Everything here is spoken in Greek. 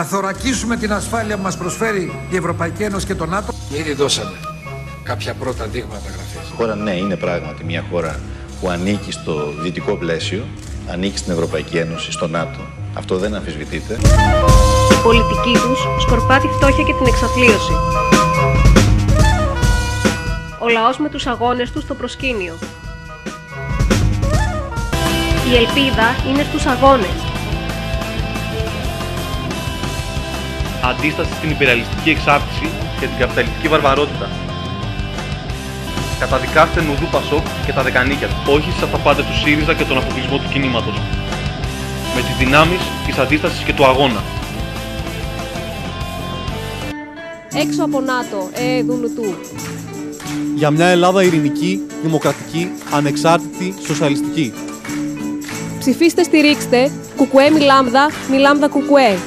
Να θωρακίσουμε την ασφάλεια που μας προσφέρει η Ευρωπαϊκή Ένωση και το ΝΑΤΟ. Ήδη δώσαμε κάποια πρώτα δείγματα γραφής. Η χώρα, ναι, είναι πράγματι μια χώρα που ανήκει στο δυτικό πλαίσιο, ανήκει στην Ευρωπαϊκή Ένωση, στο ΝΑΤΟ. Αυτό δεν αμφισβητείται. Η πολιτική τους σκορπά τη φτώχεια και την εξαθλίωση. Ο λαός με τους αγώνες του στο προσκήνιο. Η ελπίδα είναι στους αγώνες. Αντίσταση στην υπεραλιστική εξάρτηση και την καπιταλιστική βαρβαρότητα. Καταδικάστε Νουδού Πασόκ και τα δεκανίκια του, όχι στις αυταπάτες του ΣΥΡΙΖΑ και τον αποκλεισμό του κινήματος. Με τις δυνάμεις της αντίστασης και του αγώνα. Έξω από ΝΑΤΟ, Δουνουτού. Για μια Ελλάδα ειρηνική, δημοκρατική, ανεξάρτητη, σοσιαλιστική. Ψηφίστε, στηρίξτε, Κουκουέ μη λάμδα, μη λάμδα κουκουέ.